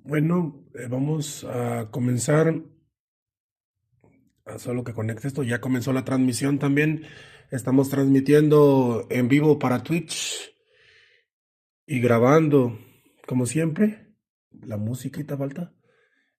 Bueno, vamos a comenzar. Solo que conecte esto. Ya comenzó la transmisión también. Estamos transmitiendo en vivo para Twitch y grabando, como siempre. La musiquita falta.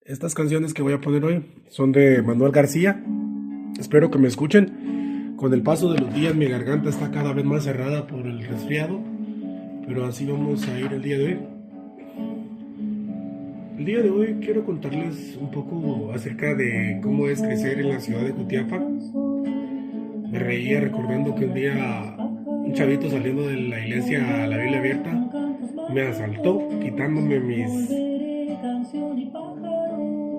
Estas canciones que voy a poner hoy son de Manuel García. Espero que me escuchen. Con el paso de los días mi garganta está cada vez más cerrada por el resfriado. Pero así vamos a ir el día de hoy. El día de hoy quiero contarles un poco acerca de cómo es crecer en la ciudad de Jutiapa. Me reía recordando que un día un chavito saliendo de la iglesia a la Biblia abierta me asaltó quitándome mis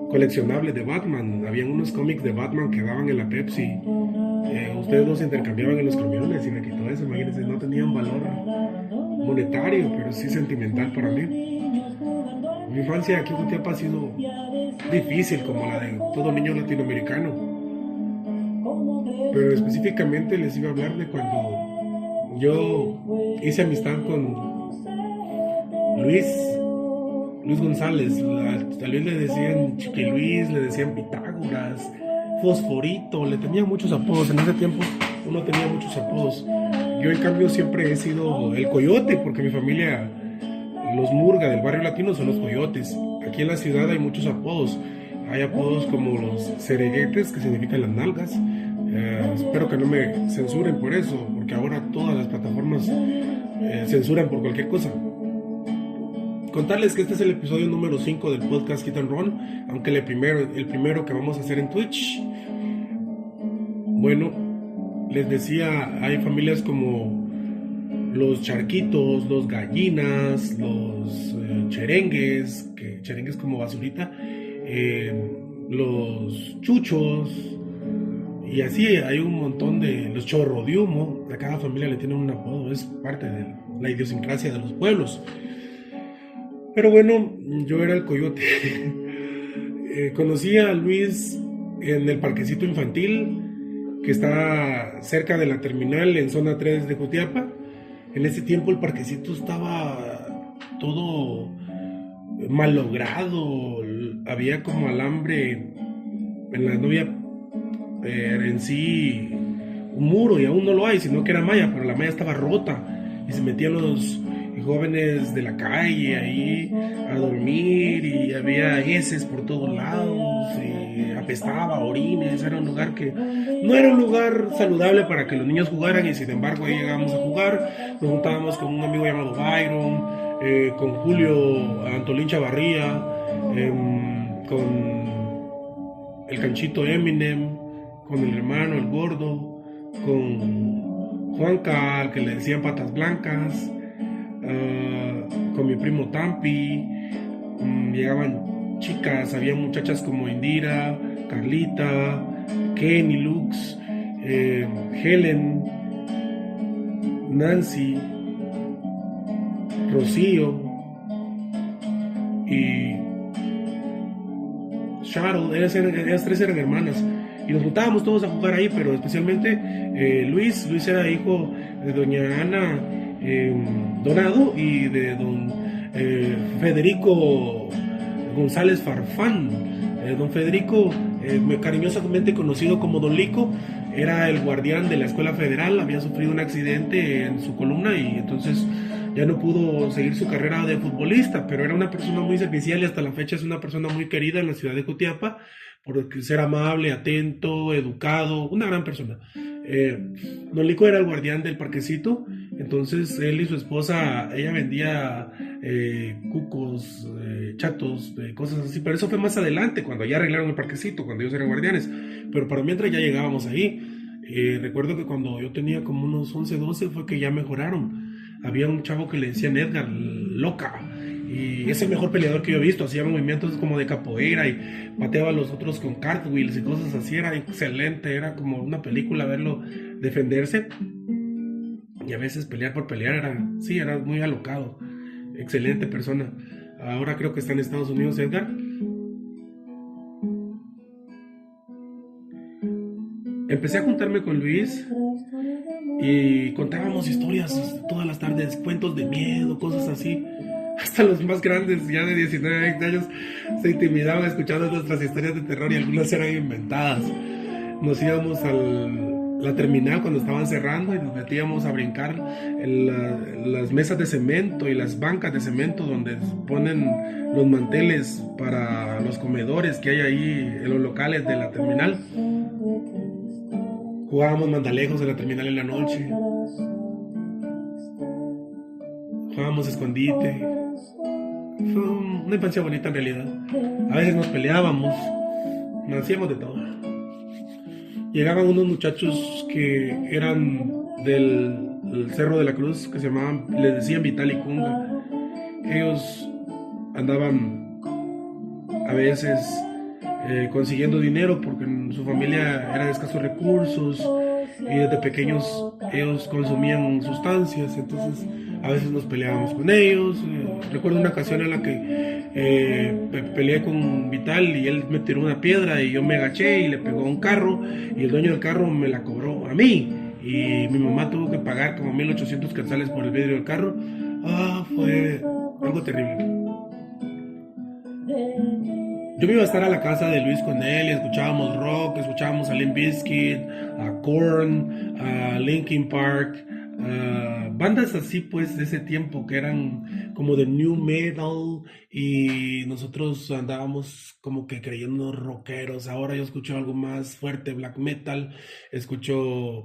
coleccionables de Batman. Habían unos cómics de Batman que daban en la Pepsi. Ustedes dos intercambiaban en los camiones y me quitó eso. Imagínense, no tenían valor monetario, pero sí sentimental para mí. Mi infancia aquí en Jutiapa ha sido difícil como la de todo niño latinoamericano, pero específicamente les iba a hablar de cuando yo hice amistad con Luis, Luis González. A Luis le decían Chiqui Luis, le decían Pitágoras, Fosforito, le tenían muchos apodos. En ese tiempo uno tenía muchos apodos. Yo en cambio siempre he sido el Coyote, porque mi familia, los Murga del barrio latino, son los Coyotes. Aquí en la ciudad hay muchos apodos. Hay apodos como los Cereguetes, que significan las nalgas. Espero que no me censuren por eso, porque ahora todas las plataformas censuran por cualquier cosa. Contarles que este es el episodio número 5 del podcast Hit and Run, aunque el primero que vamos a hacer en Twitch. Bueno, les decía, hay familias como los Charquitos, los Gallinas, los Cherengues, que cherengues como basurita, los Chuchos, y así hay un montón de los Chorro de Humo. A cada familia le tienen un apodo, es parte de la idiosincrasia de los pueblos. Pero bueno, yo era el Coyote. Conocí a Luis en el parquecito infantil que está cerca de la terminal en zona 3 de Jutiapa. En ese tiempo el parquecito estaba todo mal logrado, había como alambre en la novia, en sí un muro, y aún no lo hay, sino que era malla, pero la malla estaba rota y se metían los jóvenes de la calle ahí a dormir y había heces por todos lados y apestaba, orines. Era un lugar que no era un lugar saludable para que los niños jugaran, y sin embargo ahí llegábamos a jugar. Nos juntábamos con un amigo llamado Byron, con Julio Antolín Chavarría, con el Canchito Eminem, con el hermano el Gordo, con Juanca, al que le decían Patas Blancas, con mi primo Tampi. Llegaban chicas, había muchachas como Indira, Carlita, Kenny, Lux, Helen, Nancy, Rocío y Shadow. Ellas tres eran hermanas y nos juntábamos todos a jugar ahí, pero especialmente Luis era hijo de doña Ana Donado y de don Federico González Farfán. Don Federico, cariñosamente conocido como Don Lico, era el guardián de la escuela federal. Había sufrido un accidente en su columna y entonces ya no pudo seguir su carrera de futbolista, pero era una persona muy servicial y hasta la fecha es una persona muy querida en la ciudad de Jutiapa por ser amable, atento, educado, una gran persona. Don Lico era el guardián del parquecito. Entonces él y su esposa, ella vendía cucos, chatos, cosas así, pero eso fue más adelante, cuando ya arreglaron el parquecito, cuando ellos eran guardianes. Pero para mientras ya llegábamos ahí. Recuerdo que cuando yo tenía como unos 11 12 fue que ya mejoraron. Había un chavo que le decían Edgar Loca, y es el mejor peleador que yo he visto. Hacía movimientos como de capoeira y pateaba a los otros con cartwheels y cosas así. Era excelente, era como una película verlo defenderse. Y a veces pelear por pelear era muy alocado. Excelente persona. Ahora creo que está en Estados Unidos, Edgar. Empecé a juntarme con Luis y contábamos historias todas las tardes, cuentos de miedo, cosas así. hasta los más grandes, ya de 19, 20 años, se intimidaban escuchando nuestras historias de terror y algunas eran inventadas. Nos íbamos a la terminal cuando estaban cerrando y nos metíamos a brincar en las mesas de cemento y las bancas de cemento donde ponen los manteles para los comedores que hay ahí en los locales de la terminal. Jugábamos mandalejos en la terminal en la noche. Jugábamos escondite. Fue una infancia bonita en realidad. A veces nos peleábamos, nos hacíamos de todo. Llegaban unos muchachos que eran del Cerro de la Cruz, que se llamaban, les decían Vital y Cunga. Ellos andaban a veces consiguiendo dinero porque en su familia era de escasos recursos y desde pequeños ellos consumían sustancias, entonces a veces nos peleábamos con ellos. Recuerdo una ocasión en la que peleé con Vital y él me tiró una piedra y yo me agaché y le pegó a un carro y el dueño del carro me la cobró a mí y mi mamá tuvo que pagar como 1,800 quetzales por el vidrio del carro. Fue algo terrible. Yo me iba a estar a la casa de Luis con él y escuchábamos rock, escuchábamos a Limp Bizkit, a Korn, a Linkin Park, bandas así pues de ese tiempo que eran como de new metal y nosotros andábamos como que creyendo rockeros. Ahora yo escucho algo más fuerte, black metal,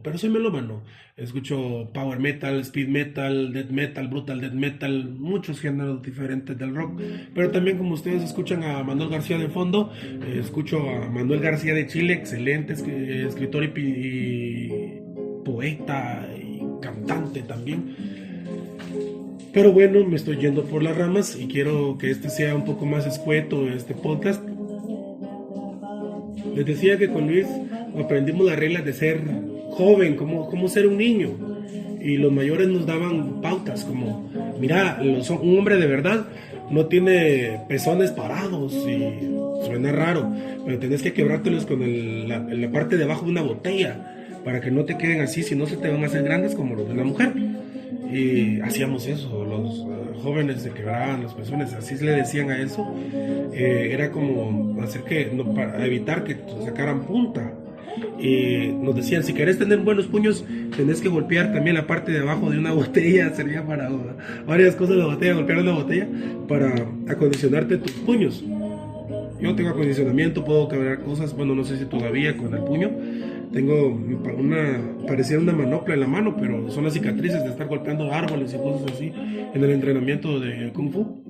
pero soy melómano, escucho power metal, speed metal, death metal, brutal death metal, muchos géneros diferentes del rock, pero también como ustedes escuchan a Manuel García de fondo, escucho a Manuel García de Chile, excelente escritor y poeta y cantante también. Pero bueno, me estoy yendo por las ramas y quiero que este sea un poco más escueto, este podcast. Les decía que con Luis aprendimos las reglas de ser joven, cómo ser un niño. Y los mayores nos daban pautas como, mira, un hombre de verdad no tiene pezones parados y suena raro, pero tenés que quebrártelos con la parte de abajo de una botella para que no te queden así, si no se te van a hacer grandes como los de una mujer. Y hacíamos eso, los jóvenes se quebraban los pezones, así le decían a eso. Era como para evitar que sacaran punta. Y nos decían, si querés tener buenos puños, tenés que golpear también la parte de abajo de una botella. Servía para varias cosas la botella, golpear una botella para acondicionarte tus puños. Yo tengo acondicionamiento, puedo quebrar cosas, bueno, no sé si todavía con el puño. Tengo parecía una manopla en la mano, pero son las cicatrices de estar golpeando árboles y cosas así en el entrenamiento de Kung Fu.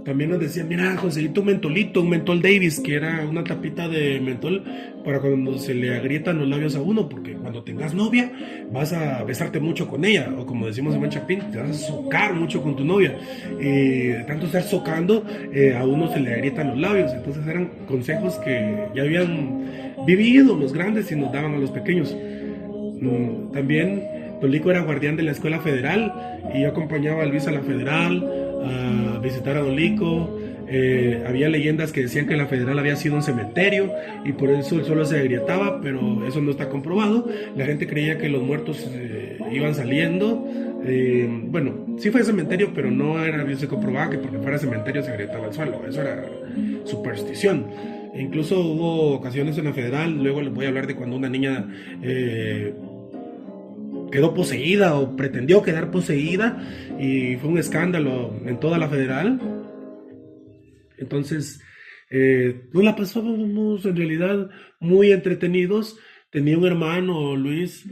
También nos decían, mira, conseguiste un mentolito, un mentol Davis, que era una tapita de mentol para cuando se le agrietan los labios a uno, porque cuando tengas novia vas a besarte mucho con ella, o como decimos en Manchapín, te vas a socar mucho con tu novia. Y de tanto estar socando, a uno se le agrietan los labios. Entonces eran consejos que ya habían vivido los grandes y nos daban a los pequeños. También Don Lico era guardián de la Escuela Federal y yo acompañaba a Luis a la Federal a visitar a Don Lico. Había leyendas que decían que la Federal había sido un cementerio y por eso el suelo se agrietaba, pero eso no está comprobado. La gente creía que los muertos iban saliendo. Bueno, sí fue cementerio, pero se comprobaba que porque fuera cementerio se agrietaba el suelo. Eso era superstición. Incluso hubo ocasiones en la Federal, luego les voy a hablar de cuando una niña quedó poseída o pretendió quedar poseída y fue un escándalo en toda la Federal. Entonces nos la pasábamos en realidad muy entretenidos. Tenía un hermano, Luis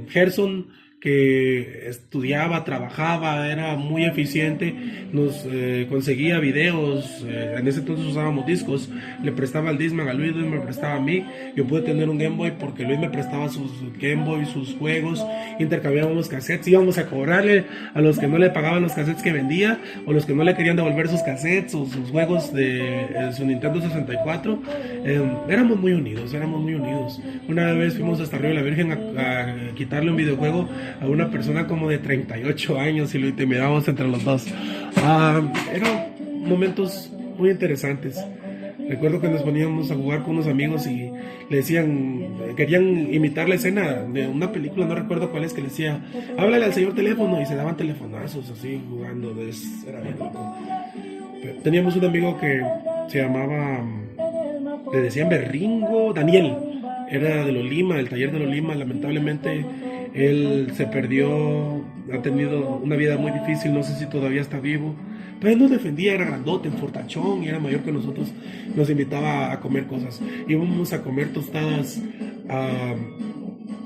Gerson, que estudiaba, trabajaba, era muy eficiente, nos conseguía videos, en ese entonces usábamos discos, le prestaba el Discman a Luis me prestaba a mí, yo pude tener un Game Boy porque Luis me prestaba sus Game Boy, sus juegos, intercambiábamos cassettes, íbamos a cobrarle a los que no le pagaban los cassettes que vendía, o los que no le querían devolver sus cassettes o sus juegos de su Nintendo 64, éramos muy unidos. Una vez fuimos hasta Río de la Virgen a quitarle un videojuego a una persona como de 38 años y lo intimidábamos entre los dos. Eran momentos muy interesantes. Recuerdo que nos poníamos a jugar con unos amigos y le decían, querían imitar la escena de una película, no recuerdo cuál es, que le decía, háblale al señor teléfono, y se daban telefonazos así jugando, era bien loco. Teníamos un amigo que se llamaba, le decían Berringo, Daniel, era de Lolima, del taller de Lolima. Lamentablemente él se perdió, ha tenido una vida muy difícil, no sé si todavía está vivo, pero él nos defendía, era grandote, fortachón, y era mayor que nosotros. Nos invitaba a comer cosas, íbamos a comer tostadas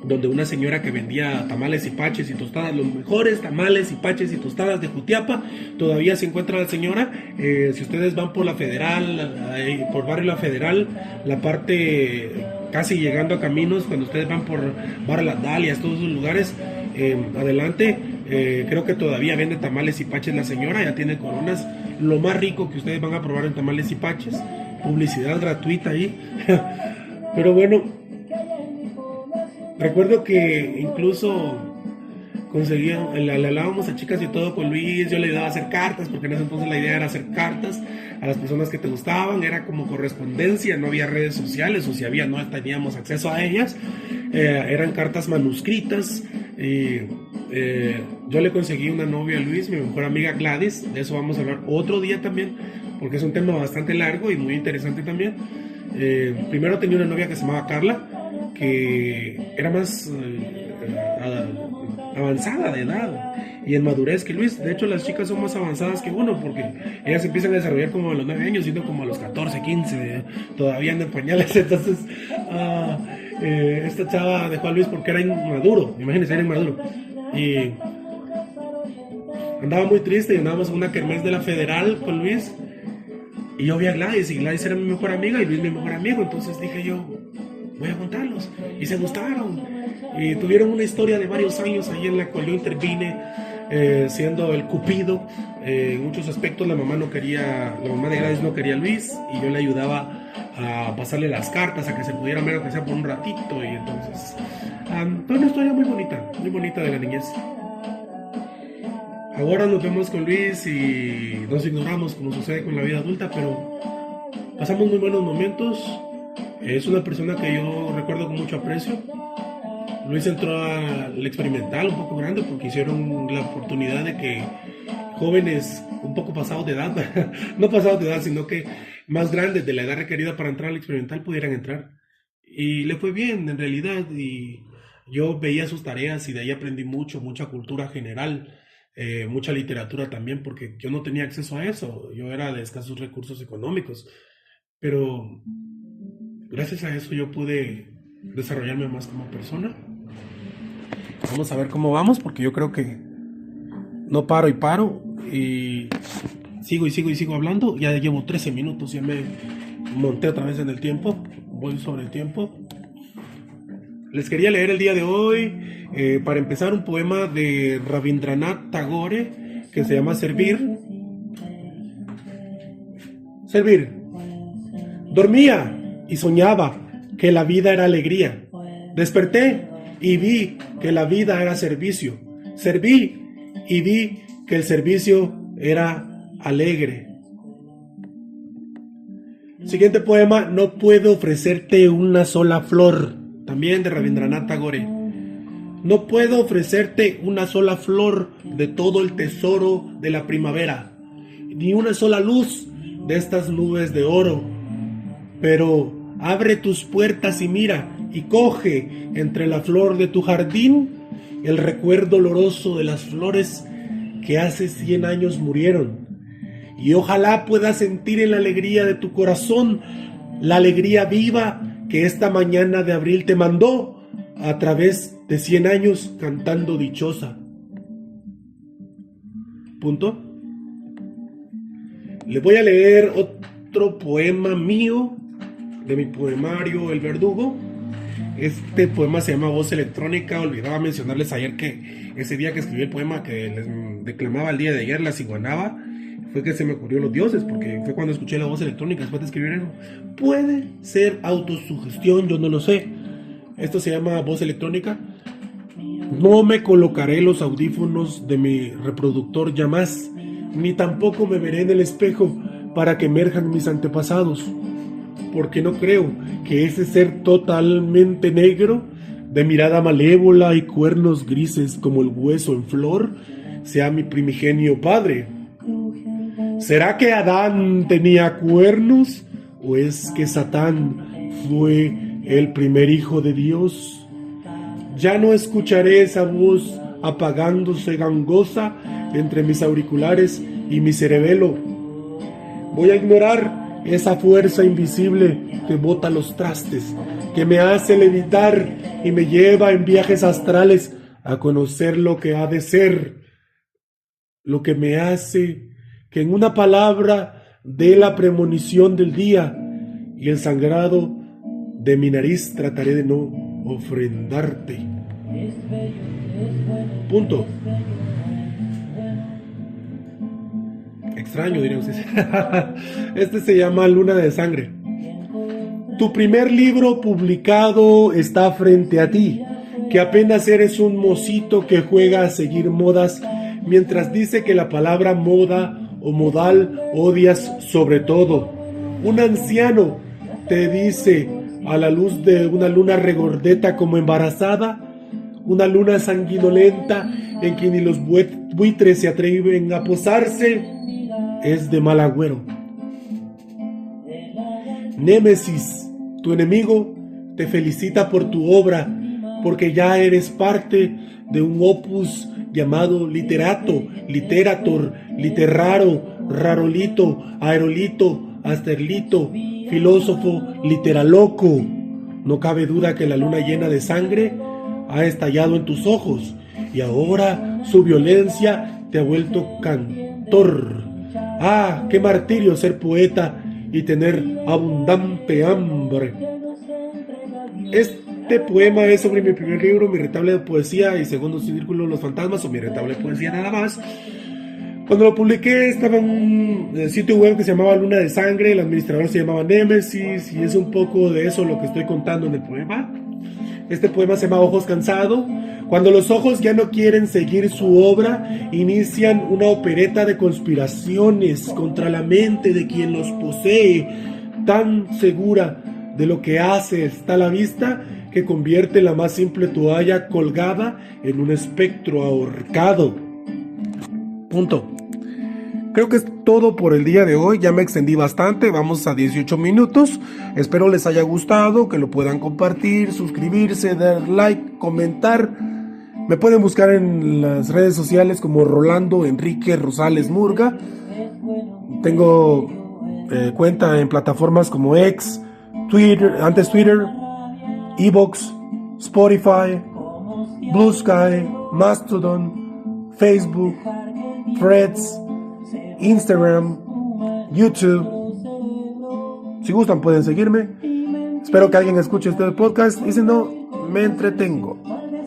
donde una señora que vendía tamales y paches y tostadas, los mejores tamales y paches y tostadas de Jutiapa. Todavía se encuentra la señora. Si ustedes van por la Federal, por Barrio La Federal, la parte casi llegando a Caminos, cuando ustedes van por Barrio Las Dalias, todos esos lugares, adelante, creo que todavía vende tamales y paches la señora, ya tiene coronas. Lo más rico que ustedes van a probar en tamales y paches, publicidad gratuita ahí. Pero bueno, recuerdo que incluso le hablábamos a chicas y todo con Luis. Yo le ayudaba a hacer cartas, porque en ese entonces la idea era hacer cartas a las personas que te gustaban, era como correspondencia, no había redes sociales, o si había no teníamos acceso a ellas. Eran cartas manuscritas. Yo le conseguí una novia a Luis, mi mejor amiga Gladys. De eso vamos a hablar otro día también, porque es un tema bastante largo y muy interesante también. Primero tenía una novia que se llamaba Carla, que era más avanzada de edad y en madurez que Luis. De hecho, las chicas son más avanzadas que uno, porque ellas empiezan a desarrollar como a los 9 años, siendo como a los 14, 15, todavía andan en pañales. Entonces esta chava dejó a Luis porque era inmaduro, imagínense, era inmaduro, y andaba muy triste. Y andábamos en una kermés de la Federal con Luis, y yo vi a Gladys, y Gladys era mi mejor amiga y Luis mi mejor amigo. Entonces dije yo, voy a juntarlos, y se gustaron, y tuvieron una historia de varios años ahí en la cual yo intervine, siendo el cupido. En muchos aspectos la mamá de Gladys no quería a Luis, y yo le ayudaba a pasarle las cartas, a que se pudieran ver, aunque sea por un ratito. Y entonces fue una historia muy bonita de la niñez. Ahora nos vemos con Luis y nos ignoramos, como sucede con la vida adulta, pero pasamos muy buenos momentos. Es una persona que yo recuerdo con mucho aprecio. Luis entró al experimental un poco grande, porque hicieron la oportunidad de que jóvenes un poco pasados de edad, no pasados de edad, sino que más grandes de la edad requerida para entrar al experimental, pudieran entrar. Y le fue bien, en realidad, y yo veía sus tareas y de ahí aprendí mucha cultura general, mucha literatura también, porque yo no tenía acceso a eso. Yo era de escasos recursos económicos, pero gracias a eso yo pude desarrollarme más como persona. Vamos a ver cómo vamos, porque yo creo que no paro y sigo hablando. Ya llevo 13 minutos, ya me monté otra vez en el tiempo, voy sobre el tiempo. Les quería leer el día de hoy, para empezar, un poema de Rabindranath Tagore que se llama Servir. Dormía y soñaba que la vida era alegría. Desperté y vi que la vida era servicio. Serví y vi que el servicio era alegre. Siguiente poema, No puedo ofrecerte una sola flor, también de Rabindranath Tagore. No puedo ofrecerte una sola flor de todo el tesoro de la primavera, ni una sola luz de estas nubes de oro. Pero abre tus puertas y mira, y coge entre la flor de tu jardín el recuerdo oloroso de las flores que hace 100 años murieron. Y ojalá puedas sentir en la alegría de tu corazón la alegría viva que esta mañana de abril te mandó a través de 100 años cantando dichosa. Punto. Le voy a leer otro poema mío, de mi poemario El Verdugo. Este poema se llama Voz Electrónica. Olvidaba mencionarles ayer que ese día que escribí el poema que les declamaba el día de ayer, la ciguanaba, fue que se me ocurrió Los Dioses, porque fue cuando escuché la voz electrónica después de escribir eso. Puede ser autosugestión, yo no lo sé. Esto se llama Voz Electrónica. No me colocaré los audífonos de mi reproductor ya más, ni tampoco me veré en el espejo para que emerjan mis antepasados. porque no creo que ese ser totalmente negro, de mirada malévola y cuernos grises como el hueso en flor, sea mi primigenio padre. ¿Será que Adán tenía cuernos? ¿O es que Satán fue el primer hijo de Dios? Ya no escucharé esa voz apagándose gangosa entre mis auriculares y mi cerebelo. Voy a ignorar esa fuerza invisible que bota los trastes, que me hace levitar y me lleva en viajes astrales a conocer lo que ha de ser, lo que me hace que en una palabra dé la premonición del día, y el sangrado de mi nariz trataré de no ofrendarte. Punto. Extraño, dirían ustedes. Este se llama Luna de Sangre. Tu primer libro publicado está frente a ti, que apenas eres un mocito que juega a seguir modas, mientras dice que la palabra moda o modal odias sobre todo. Un anciano te dice, a la luz de una luna regordeta como embarazada, una luna sanguinolenta en que ni los buitres se atreven a posarse, es de mal agüero. Némesis, tu enemigo, te felicita por tu obra, porque ya eres parte de un opus llamado literato, literator, literaro, rarolito, aerolito, asterlito, filósofo, literaloco. No cabe duda que la luna llena de sangre ha estallado en tus ojos, y ahora su violencia te ha vuelto cantor. ¡Ah, qué martirio ser poeta y tener abundante hambre! Este poema es sobre mi primer libro, Mi retable de poesía, y segundo círculo, Los fantasmas, o Mi retable de poesía nada más. Cuando lo publiqué estaba en un sitio web que se llamaba Luna de Sangre, el administrador se llamaba Némesis, y es un poco de eso lo que estoy contando en el poema. Este poema se llama Ojos Cansado. Cuando los ojos ya no quieren seguir su obra, inician una opereta de conspiraciones contra la mente de quien los posee. Tan segura de lo que hace está a la vista que convierte la más simple toalla colgada en un espectro ahorcado. Punto. Creo que es todo por el día de hoy. Ya me extendí bastante, vamos a 18 minutos. Espero les haya gustado, que lo puedan compartir, suscribirse, dar like, comentar. Me pueden buscar en las redes sociales como Rolando Enrique Rosales Murga. Tengo cuenta en plataformas como X, Twitter, antes Twitter, Evox, Spotify, Blue Sky, Mastodon, Facebook, Threads, Instagram, YouTube. Si gustan pueden seguirme. Espero que alguien escuche este podcast y si no, me entretengo.